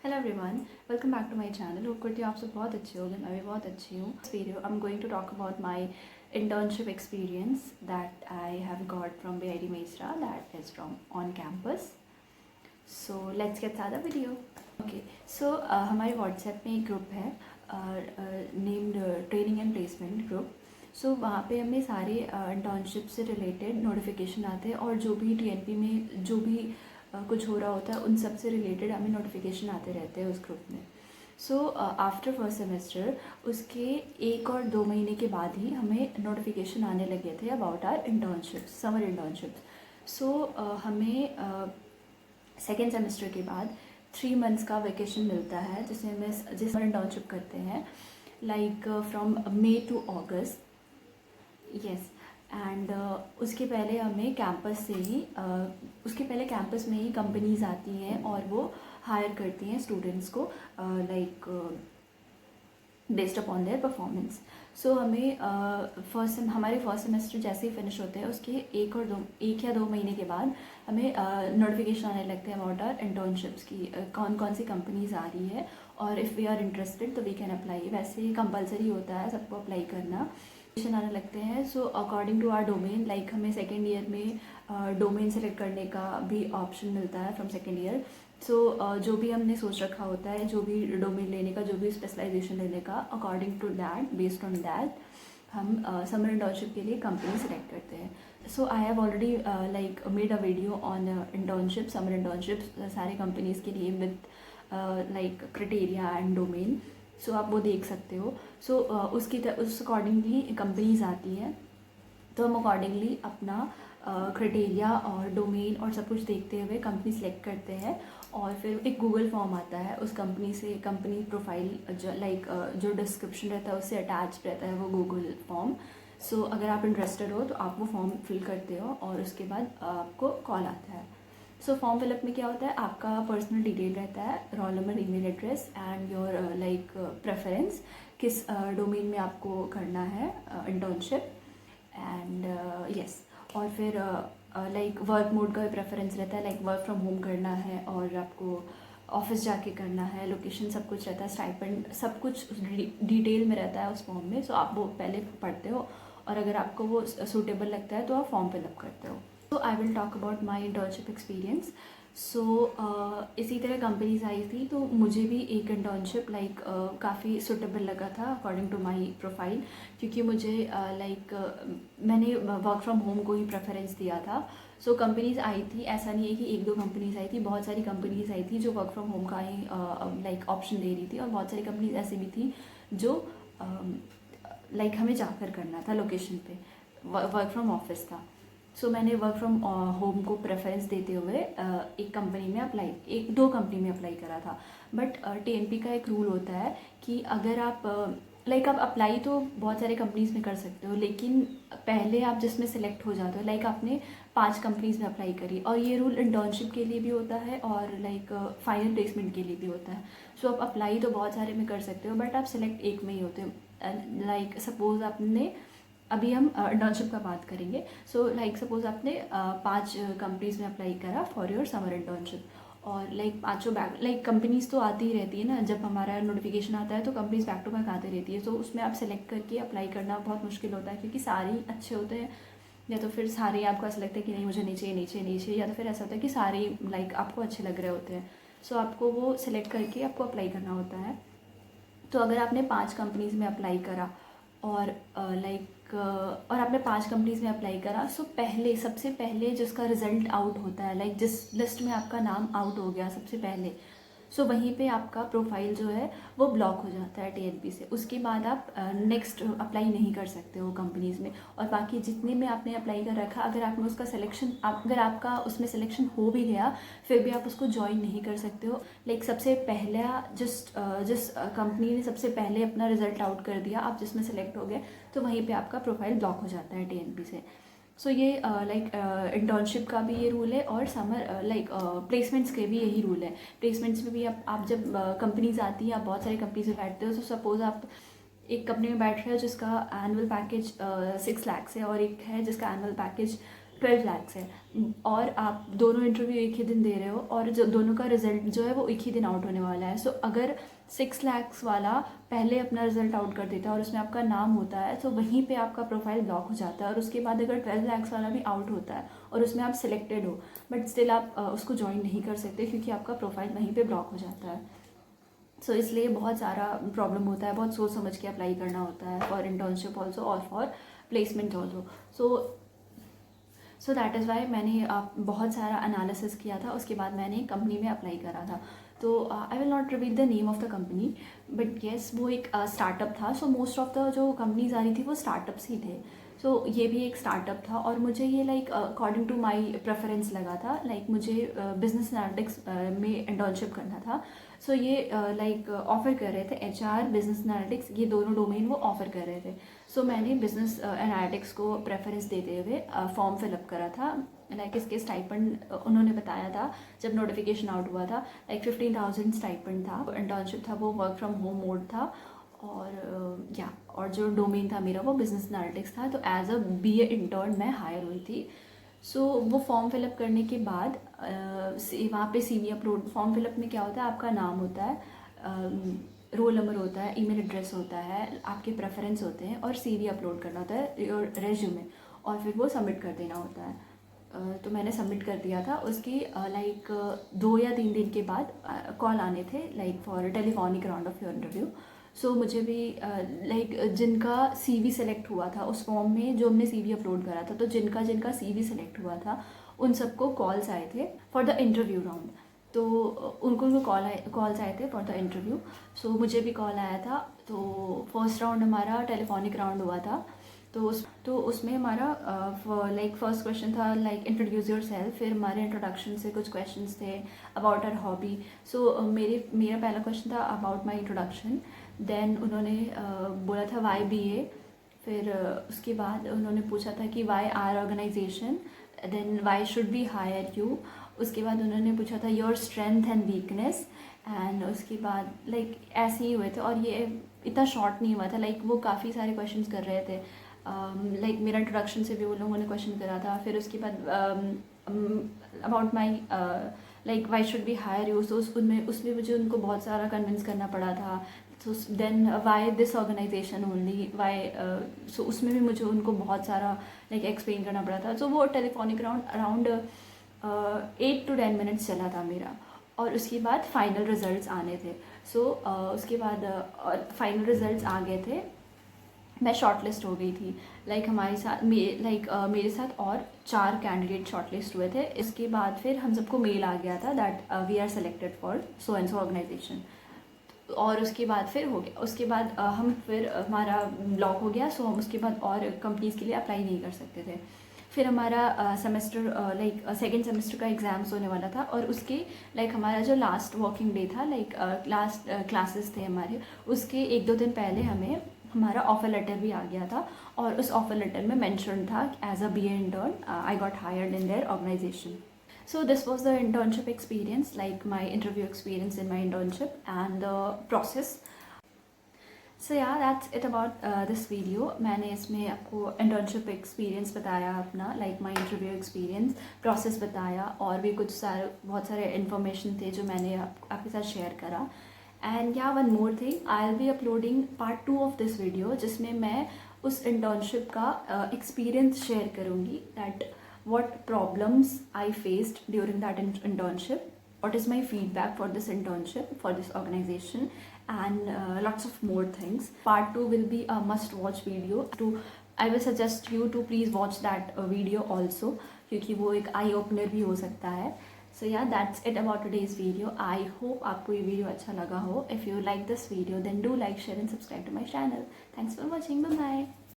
Hello everyone, welcome back to my channel. Hope करती हूँ आप सब बहुत अच्छे होंगे। मैं भी बहुत अच्छी हूँ। इस video I am going to talk about my internship experience that I have got from BIT Mesra, that is from on campus. So let's get started the video. Okay, so हमारे WhatsApp में एक group है named training and placement group. So वहाँ पे हमें सारे internship से related notification आते हैं और जो भी TNP में जो भी कुछ हो रहा होता है उन सब से रिलेटेड हमें नोटिफिकेशन आते रहते हैं उस ग्रुप में। सो आफ्टर फर्स्ट सेमेस्टर उसके 1 और 2 महीने के बाद ही हमें नोटिफिकेशन आने लगे थे about our internships, summer internships. So हमें सेकेंड सेमेस्टर के बाद 3 मंथ्स का वेकेशन मिलता है जिसमें हमें समर इंटर्नशिप करते हैं like from May to August. Yes. And उसके पहले हमें कैंपस से ही उसके पहले कैंपस में ही कंपनीज आती हैं और वो हायर करती हैं स्टूडेंट्स को like based upon their performance. So हमें हमारे फर्स्ट सेमेस्टर जैसे ही फिनिश होते हैं उसके 1 या 2 महीने के बाद हमें नोटिफिकेशन आने लगते हैं अबाउट आर इंटर्नशिप्स की कौन कौन सी कंपनीज आ रही है और इफ़ वी आर इंटरेस्टेड तो वी कैन अप्लाई। वैसे ही कंपलसरी होता है सबको अप्लाई करना। आने लगते हैं। So according to our domain, like हमें सेकेंड ईयर में डोमेन सेलेक्ट करने का भी ऑप्शन मिलता है फ्रॉम सेकेंड ईयर। सो जो भी हमने सोच रखा होता है, जो भी डोमेन लेने का, जो भी स्पेशलाइजेशन लेने का, according to that, based on that हम समर इंटर्नशिप के लिए कंपनी सेलेक्ट करते हैं। So I have already like made a video on internship, summer internship सारे कंपनीज़ के लिए with like criteria and domain. So आप वो देख सकते हो। सो उस अकॉर्डिंगली कंपनीज आती हैं तो हम अकॉर्डिंगली अपना क्राइटेरिया और डोमेन और सब कुछ देखते हुए कंपनी सेलेक्ट करते हैं और फिर एक गूगल फॉर्म आता है उस कंपनी से, कंपनी प्रोफाइल जो डिस्क्रिप्शन रहता है उससे अटैच रहता है वो गूगल फॉर्म। सो अगर आप इंटरेस्टेड हो तो आप वो फॉर्म फिल करते हो और उसके बाद आपको कॉल आता है। सो फॉर्म फिलअप में क्या होता है, आपका पर्सनल डिटेल रहता है, roll number, email address and your like preference, किस डोमेन में आपको करना है इंटर्नशिप एंड यस। और फिर लाइक वर्क मोड का प्रेफरेंस रहता है, लाइक वर्क फ्रॉम होम करना है और आपको ऑफिस जाके करना है, लोकेशन सब कुछ रहता है, स्टाइपेंड सब कुछ डिटेल में रहता है उस फॉर्म में। सो आप वो पहले पढ़ते हो और अगर आपको वो सूटेबल लगता है तो आप फॉर्म फिलअप करते हो। So I will talk about my internship experience. So इसी तरह कंपनीज आई थी तो मुझे भी एक इंटर्नशिप लाइक काफ़ी सूटेबल लगा था अकॉर्डिंग टू माई प्रोफाइल, क्योंकि मुझे लाइक मैंने वर्क फ्रॉम होम को ही प्रेफरेंस दिया था। सो कंपनीज आई थी, ऐसा नहीं है कि 1-2 कंपनीज आई थी, बहुत सारी कंपनीज आई थी जो वर्क फ्रॉम होम का ही लाइक ऑप्शन दे रही थी और बहुत सारी कंपनीज ऐसी भी थी जो लाइक हमें जाकर करना था लोकेशन पे, वर्क फ्रॉम ऑफिस था। सो मैंने वर्क फ्रॉम होम को प्रेफरेंस देते हुए एक कंपनी में अप्लाई, 1-2 कंपनी में अप्लाई करा था। बट TNP का एक रूल होता है कि अगर आप लाइक आप अप्लाई तो बहुत सारे कंपनीज़ में कर सकते हो, लेकिन पहले आप जिसमें सेलेक्ट हो जाते हो, लाइक आपने 5 कंपनीज़ में अप्लाई करी, और ये रूल इंटर्नशिप के लिए भी होता है और लाइक फाइनल प्लेसमेंट के लिए भी होता है। सो आप अप्लाई तो बहुत सारे में कर सकते हो बट आप सिलेक्ट एक में ही होते हो। लाइक सपोज़ आपने, अभी हम इंटर्नशिप का बात करेंगे। सो लाइक सपोज आपने 5 कंपनीज़ में अप्लाई करा फॉर योर समर इंटर्नशिप और लाइक पाँचों बैक, लाइक कंपनीज़ तो आती ही रहती है ना, जब हमारा नोटिफिकेशन आता है तो कंपनीज़ बैक टू बैक आती रहती है। तो उसमें आप सेलेक्ट करके अप्लाई करना बहुत मुश्किल होता है क्योंकि सारे ही अच्छे होते हैं, या तो फिर सारे आपको ऐसा लगता है कि नहीं मुझे नहीं चाहिए नहीं चाहिए नहीं चाहिए, या तो फिर ऐसा होता है कि सारे लाइक आपको अच्छे लग रहे होते हैं। सो आपको वो सिलेक्ट करके आपको अप्लाई करना होता है। तो अगर आपने 5 कंपनीज़ में अप्लाई करा और और आपने 5 कंपनीज़ में अप्लाई करा, सो पहले सबसे पहले जिसका रिज़ल्ट आउट होता है, लाइक जिस लिस्ट में आपका नाम आउट हो गया सबसे पहले, सो वहीं पे आपका प्रोफाइल जो है वो ब्लॉक हो जाता है TNP से। उसके बाद आप नेक्स्ट अप्लाई नहीं कर सकते हो कंपनीज़ में। और बाकी जितने में आपने अप्लाई कर रखा, अगर आपने उसका सिलेक्शन, अगर आपका उसमें सिलेक्शन हो भी गया फिर भी आप उसको ज्वाइन नहीं कर सकते हो। लाइक सबसे पहला जिस कंपनी ने सबसे पहले अपना रिज़ल्ट आउट कर दिया, आप जिसमें सेलेक्ट हो गए, तो वहीं पर आपका प्रोफाइल ब्लॉक हो जाता है TNP से। सो ये लाइक इंटर्नशिप का भी ये रूल है और समर लाइक प्लेसमेंट्स के भी यही रूल है। प्लेसमेंट्स में भी आप जब कंपनीज आती हैं, आप बहुत सारी कंपनीज में बैठते हो। तो सपोज़ आप एक कंपनी में बैठ रहे हो जिसका एनुअल पैकेज 6 लाख है और एक है जिसका एनुअल पैकेज 12 lakhs है, और आप दोनों इंटरव्यू एक ही दिन दे रहे हो, और जो दोनों का रिजल्ट जो है वो एक ही दिन आउट होने वाला है। सो अगर 6 lakhs वाला पहले अपना रिजल्ट आउट कर देता है और उसमें आपका नाम होता है, तो वहीं पे आपका प्रोफाइल ब्लॉक हो जाता है। और उसके बाद अगर 12 lakhs वाला भी आउट होता है और उसमें आप सिलेक्टेड हो, बट स्टिल आप उसको ज्वाइन नहीं कर सकते क्योंकि आपका प्रोफाइल वहीं पे ब्लॉक हो जाता है। सो इसलिए बहुत सारा प्रॉब्लम होता है, बहुत सोच समझ के अप्लाई करना होता है फॉर इंटर्नशिप ऑल्सो और for placement also. So that is why मैंने बहुत सारा एनालिसिस किया था, उसके बाद मैंने कंपनी में अप्लाई करा था। तो I will not reveal the name of the company, but yes वो एक स्टार्टअप था। सो मोस्ट ऑफ द जो कंपनीज आ रही थी वो स्टार्टअप्स ही थे। सो ये भी एक स्टार्टअप था, और मुझे ये like according to my preference लगा था। लाइक मुझे बिजनेस एनालिटिक्स में इंटर्नशिप करना था। सो ये लाइक ऑफ़र कर रहे थे, HR, बिजनेस एनालिटिक्स, ये दोनों डोमेन वो ऑफ़र कर रहे थे। सो मैंने बिजनेस एनालिटिक्स को प्रेफरेंस देते हुए फॉर्म फिलअप करा था। लाइक इसके स्टाइपेंड उन्होंने बताया था जब नोटिफिकेशन आउट हुआ था, लाइक 15,000 स्टाइपेंड था। इंटर्नशिप था वो वर्क फ्रॉम होम मोड था, और जो डोमेन था मेरा वो बिजनेस एनालिटिक्स था। तो एज अ BA इंटर्न मैं हायर हुई थी। सो वो फॉर्म फिलअप करने के बाद वहाँ पे CV अपलोड, फॉर्म फिलअप में क्या होता है, आपका नाम होता है, रोल नंबर होता है, ईमेल एड्रेस होता है, आपके प्रेफरेंस होते हैं, और CV अपलोड करना होता है, और रेज्यूमे, और फिर वो सबमिट कर देना होता है। तो मैंने सबमिट कर दिया था। उसकी लाइक 2 या 3 दिन के बाद कॉल आने थे, like for telephonic round of your interview. So मुझे भी लाइक जिनका CV सेलेक्ट हुआ था उस फॉर्म में, जो हमने CV अपलोड करा था, तो जिनका CV सेलेक्ट हुआ था उन सबको कॉल्स आए थे फॉर द इंटरव्यू राउंड। तो उनको कॉल्स आए थे फॉर द इंटरव्यू। सो मुझे भी कॉल आया था। तो फर्स्ट राउंड हमारा टेलीफोनिक राउंड हुआ था। तो उसमें हमारा लाइक फर्स्ट क्वेश्चन था लाइक इंट्रोड्यूस योर सेल्फ। फिर हमारे इंट्रोडक्शन से कुछ क्वेश्चंस थे अबाउट आवर हॉबी। सो मेरा पहला क्वेश्चन था अबाउट माय इंट्रोडक्शन। देन उन्होंने बोला था वाई BA। फिर उसके बाद उन्होंने पूछा था कि why our organisation, then why should we hire you. उसके बाद उन्होंने पूछा था your strength and weakness, and उसके बाद लाइक ऐसे ही हुए थे। और ये इतना शॉर्ट नहीं हुआ था, लाइक वो काफ़ी सारे क्वेश्चंस कर रहे थे। लाइक मेरा इंट्रोडक्शन से भी वो लोगों ने क्वेश्चन करा था। फिर उसके बाद about my like why should we hire you. So उसमें मुझे उनको बहुत सारा कन्विंस करना पड़ा था। So then why this organization only, why, so उसमें भी मुझे उनको बहुत सारा लाइक एक्सप्लेन करना पड़ा था। सो वो telephonic round around 8 to 10 minutes चला था मेरा। और उसके बाद फाइनल रिजल्ट्स आने थे। सो उसके बाद फाइनल रिजल्ट्स आ गए थे, मैं शॉर्टलिस्ट हो गई थी। लाइक हमारे साथ मेरे साथ और 4 कैंडिडेट शॉर्टलिस्ट हुए थे। इसके बाद फिर हम सबको मेल आ गया था that we are selected for so and so organisation. और उसके बाद फिर हो गया, उसके बाद हम फिर हमारा ब्लॉक हो गया। सो हम उसके बाद और कंपनीज़ के लिए अप्लाई नहीं कर सकते थे। फिर हमारा सेमेस्टर लाइक सेकेंड सेमेस्टर का एग्ज़ाम्स होने वाला था, और उसके लाइक हमारा जो लास्ट वर्किंग डे था, लाइक लास्ट क्लासेस थे हमारे, उसके 1-2 दिन पहले हमें हमारा ऑफ़र लेटर भी आ गया था। और उस ऑफ़र लेटर में मेंशन था as a BA intern I got hired in their organisation. So this was the internship experience, like my interview experience in my internship and the process. So yeah, that's it about this video. मैंने इसमें आपको internship experience बताया अपना, like my interview experience, process बताया, और भी बहुत सारे information थे जो मैंने आपके साथ share करा. And yeah, one more thing, I'll be uploading part 2 of this video, जिसमें मैं उस internship का experience share करूँगी, that what problems I faced during that internship, what is my feedback for this internship, for this organization, and lots of more things. Part 2 will be a must watch video. I will suggest you to please watch that video also, क्योंकि वो एक eye opener भी हो सकता है. So yeah, that's it about today's video. I hope आपको ये video अच्छा लगा हो. If you like this video, then do like, share and subscribe to my channel. Thanks for watching. Bye bye.